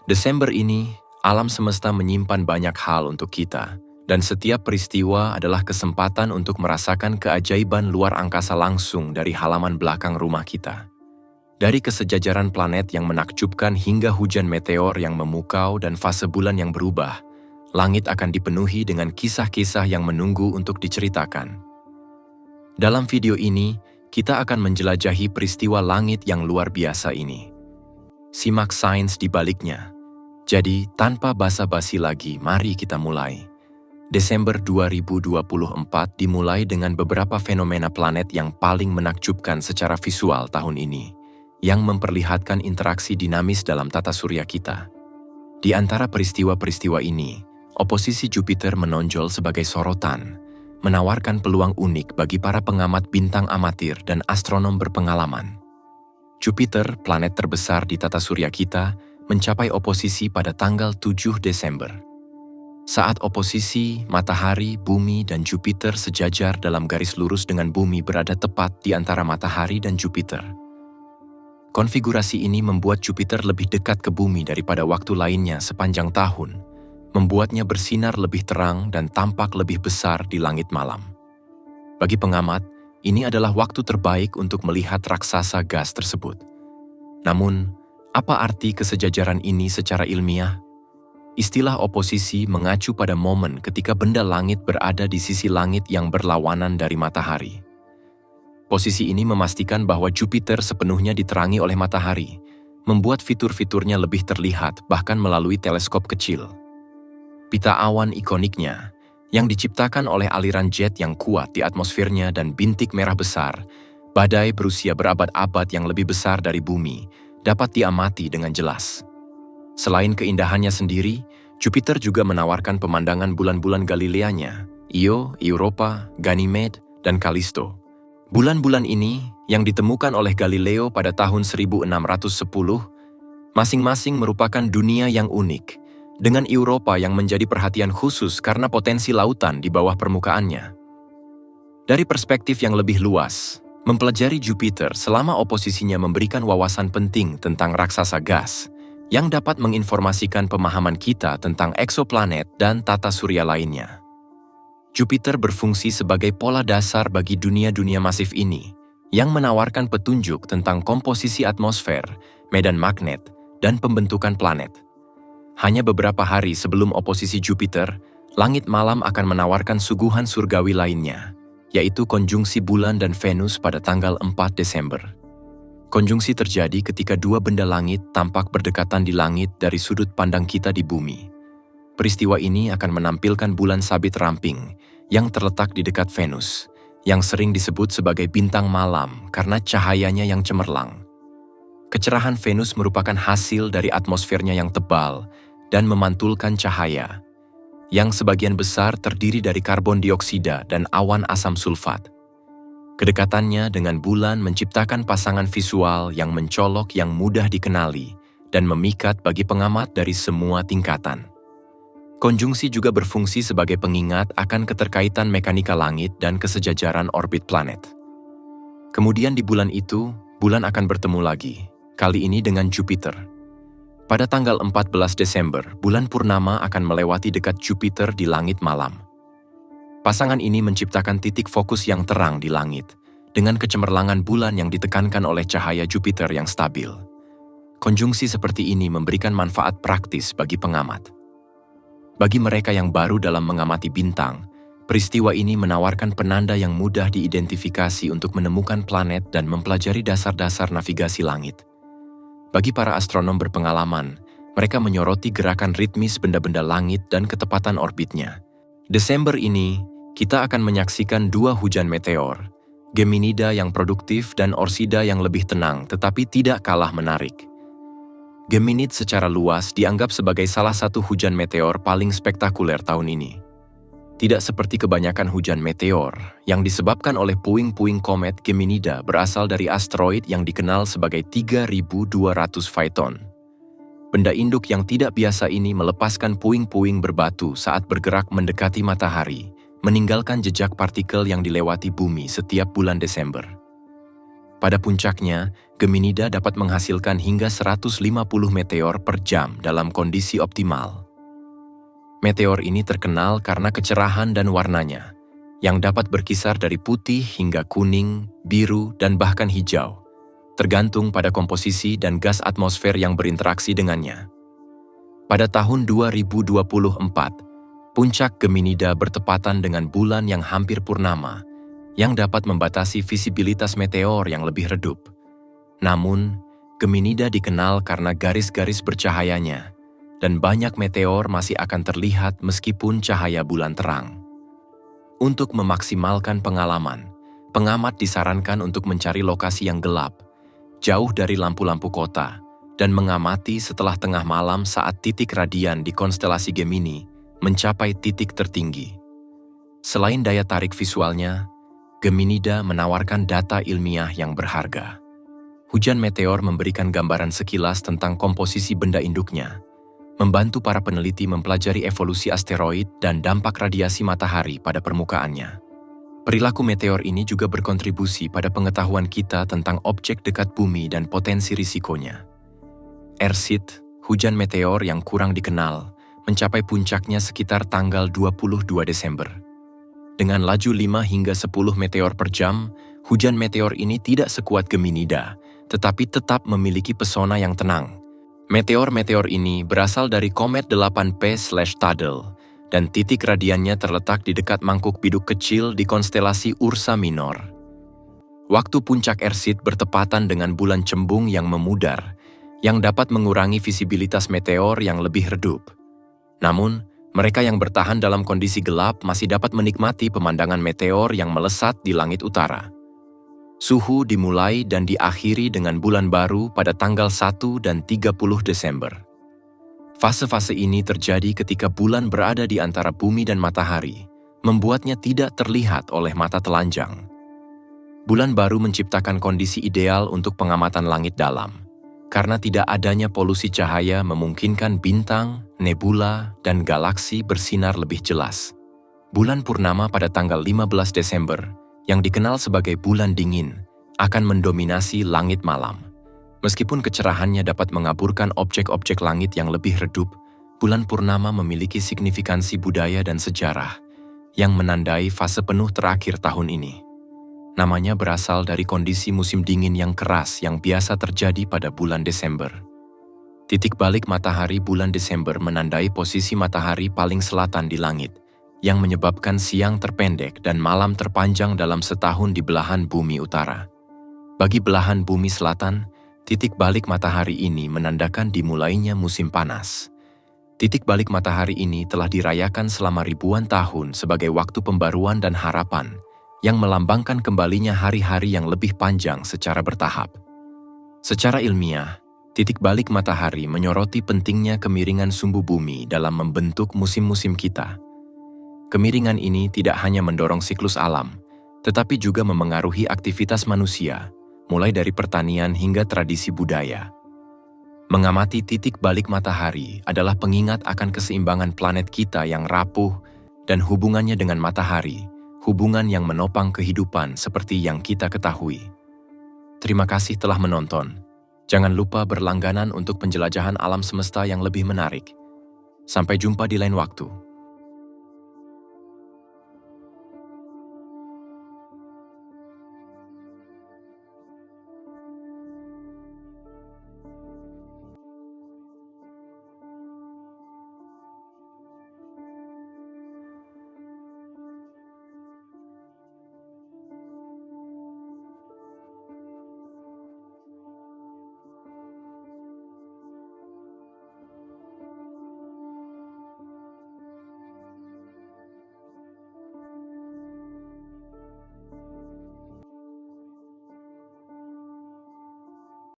Desember ini, alam semesta menyimpan banyak hal untuk kita, dan setiap peristiwa adalah kesempatan untuk merasakan keajaiban luar angkasa langsung dari halaman belakang rumah kita. Dari kesejajaran planet yang menakjubkan hingga hujan meteor yang memukau dan fase bulan yang berubah, langit akan dipenuhi dengan kisah-kisah yang menunggu untuk diceritakan. Dalam video ini, kita akan menjelajahi peristiwa langit yang luar biasa ini. Simak sains di baliknya. Jadi, tanpa basa-basi lagi, mari kita mulai. Desember 2024 dimulai dengan beberapa fenomena planet yang paling menakjubkan secara visual tahun ini, yang memperlihatkan interaksi dinamis dalam tata surya kita. Di antara peristiwa-peristiwa ini, oposisi Jupiter menonjol sebagai sorotan, menawarkan peluang unik bagi para pengamat bintang amatir dan astronom berpengalaman. Jupiter, planet terbesar di tata surya kita, mencapai oposisi pada tanggal 7 Desember. Saat oposisi, matahari, bumi, dan Jupiter sejajar dalam garis lurus dengan bumi berada tepat di antara matahari dan Jupiter. Konfigurasi ini membuat Jupiter lebih dekat ke bumi daripada waktu lainnya sepanjang tahun, membuatnya bersinar lebih terang dan tampak lebih besar di langit malam. Bagi pengamat, ini adalah waktu terbaik untuk melihat raksasa gas tersebut. Namun, apa arti kesejajaran ini secara ilmiah? Istilah oposisi mengacu pada momen ketika benda langit berada di sisi langit yang berlawanan dari matahari. Posisi ini memastikan bahwa Jupiter sepenuhnya diterangi oleh matahari, membuat fitur-fiturnya lebih terlihat bahkan melalui teleskop kecil. Pita awan ikoniknya, yang diciptakan oleh aliran jet yang kuat di atmosfernya dan bintik merah besar, badai berusia berabad-abad yang lebih besar dari bumi, dapat diamati dengan jelas. Selain keindahannya sendiri, Jupiter juga menawarkan pemandangan bulan-bulan Galileanya, Io, Europa, Ganymede, dan Callisto. Bulan-bulan ini, yang ditemukan oleh Galileo pada tahun 1610, masing-masing merupakan dunia yang unik, dengan Europa yang menjadi perhatian khusus karena potensi lautan di bawah permukaannya. Dari perspektif yang lebih luas, mempelajari Jupiter selama oposisinya memberikan wawasan penting tentang raksasa gas, yang dapat menginformasikan pemahaman kita tentang eksoplanet dan tata surya lainnya. Jupiter berfungsi sebagai pola dasar bagi dunia-dunia masif ini, yang menawarkan petunjuk tentang komposisi atmosfer, medan magnet, dan pembentukan planet. Hanya beberapa hari sebelum oposisi Jupiter, langit malam akan menawarkan suguhan surgawi lainnya, yaitu konjungsi bulan dan Venus pada tanggal 4 Desember. Konjungsi terjadi ketika dua benda langit tampak berdekatan di langit dari sudut pandang kita di bumi. Peristiwa ini akan menampilkan bulan sabit ramping yang terletak di dekat Venus, yang sering disebut sebagai bintang malam karena cahayanya yang cemerlang. Kecerahan Venus merupakan hasil dari atmosfernya yang tebal dan memantulkan cahaya, yang sebagian besar terdiri dari karbon dioksida dan awan asam sulfat. Kedekatannya dengan bulan menciptakan pasangan visual yang mencolok yang mudah dikenali dan memikat bagi pengamat dari semua tingkatan. Konjungsi juga berfungsi sebagai pengingat akan keterkaitan mekanika langit dan kesejajaran orbit planet. Kemudian di bulan itu, bulan akan bertemu lagi, kali ini dengan Jupiter. Pada tanggal 14 Desember, bulan purnama akan melewati dekat Jupiter di langit malam. Pasangan ini menciptakan titik fokus yang terang di langit, dengan kecemerlangan bulan yang ditekankan oleh cahaya Jupiter yang stabil. Konjungsi seperti ini memberikan manfaat praktis bagi pengamat. Bagi mereka yang baru dalam mengamati bintang, peristiwa ini menawarkan penanda yang mudah diidentifikasi untuk menemukan planet dan mempelajari dasar-dasar navigasi langit. Bagi para astronom berpengalaman, mereka menyoroti gerakan ritmis benda-benda langit dan ketepatan orbitnya. Desember ini, kita akan menyaksikan dua hujan meteor, Geminida yang produktif dan Orsida yang lebih tenang tetapi tidak kalah menarik. Geminid secara luas dianggap sebagai salah satu hujan meteor paling spektakuler tahun ini. Tidak seperti kebanyakan hujan meteor yang disebabkan oleh puing-puing komet, Geminida berasal dari asteroid yang dikenal sebagai 3200 Phaethon. Benda induk yang tidak biasa ini melepaskan puing-puing berbatu saat bergerak mendekati matahari, meninggalkan jejak partikel yang dilewati bumi setiap bulan Desember. Pada puncaknya, Geminida dapat menghasilkan hingga 150 meteor per jam dalam kondisi optimal. Meteor ini terkenal karena kecerahan dan warnanya, yang dapat berkisar dari putih hingga kuning, biru, dan bahkan hijau, tergantung pada komposisi dan gas atmosfer yang berinteraksi dengannya. Pada tahun 2024, puncak Geminida bertepatan dengan bulan yang hampir purnama, yang dapat membatasi visibilitas meteor yang lebih redup. Namun, Geminida dikenal karena garis-garis bercahayanya, dan banyak meteor masih akan terlihat meskipun cahaya bulan terang. Untuk memaksimalkan pengalaman, pengamat disarankan untuk mencari lokasi yang gelap, jauh dari lampu-lampu kota, dan mengamati setelah tengah malam saat titik radian di konstelasi Gemini mencapai titik tertinggi. Selain daya tarik visualnya, Geminida menawarkan data ilmiah yang berharga. Hujan meteor memberikan gambaran sekilas tentang komposisi benda induknya, membantu para peneliti mempelajari evolusi asteroid dan dampak radiasi matahari pada permukaannya. Perilaku meteor ini juga berkontribusi pada pengetahuan kita tentang objek dekat bumi dan potensi risikonya. RSID, hujan meteor yang kurang dikenal, mencapai puncaknya sekitar tanggal 22 Desember. Dengan laju 5 hingga 10 meteor per jam, hujan meteor ini tidak sekuat Geminida, tetapi tetap memiliki pesona yang tenang. Meteor-meteor ini berasal dari komet 8P/Tadel, dan titik radiannya terletak di dekat mangkuk biduk kecil di konstelasi Ursa Minor. Waktu puncak RSID bertepatan dengan bulan cembung yang memudar, yang dapat mengurangi visibilitas meteor yang lebih redup. Namun, mereka yang bertahan dalam kondisi gelap masih dapat menikmati pemandangan meteor yang melesat di langit utara. Suhu dimulai dan diakhiri dengan bulan baru pada tanggal 1 dan 30 Desember. Fase-fase ini terjadi ketika bulan berada di antara bumi dan matahari, membuatnya tidak terlihat oleh mata telanjang. Bulan baru menciptakan kondisi ideal untuk pengamatan langit dalam, karena tidak adanya polusi cahaya memungkinkan bintang, nebula, dan galaksi bersinar lebih jelas. Bulan purnama pada tanggal 15 Desember, yang dikenal sebagai bulan dingin, akan mendominasi langit malam. Meskipun kecerahannya dapat mengaburkan objek-objek langit yang lebih redup, bulan purnama memiliki signifikansi budaya dan sejarah yang menandai fase penuh terakhir tahun ini. Namanya berasal dari kondisi musim dingin yang keras yang biasa terjadi pada bulan Desember. Titik balik matahari bulan Desember menandai posisi matahari paling selatan di langit, yang menyebabkan siang terpendek dan malam terpanjang dalam setahun di belahan bumi utara. Bagi belahan bumi selatan, titik balik matahari ini menandakan dimulainya musim panas. Titik balik matahari ini telah dirayakan selama ribuan tahun sebagai waktu pembaruan dan harapan, yang melambangkan kembalinya hari-hari yang lebih panjang secara bertahap. Secara ilmiah, titik balik matahari menyoroti pentingnya kemiringan sumbu bumi dalam membentuk musim-musim kita. Kemiringan ini tidak hanya mendorong siklus alam, tetapi juga memengaruhi aktivitas manusia, mulai dari pertanian hingga tradisi budaya. Mengamati titik balik matahari adalah pengingat akan keseimbangan planet kita yang rapuh dan hubungannya dengan matahari, hubungan yang menopang kehidupan seperti yang kita ketahui. Terima kasih telah menonton. Jangan lupa berlangganan untuk penjelajahan alam semesta yang lebih menarik. Sampai jumpa di lain waktu.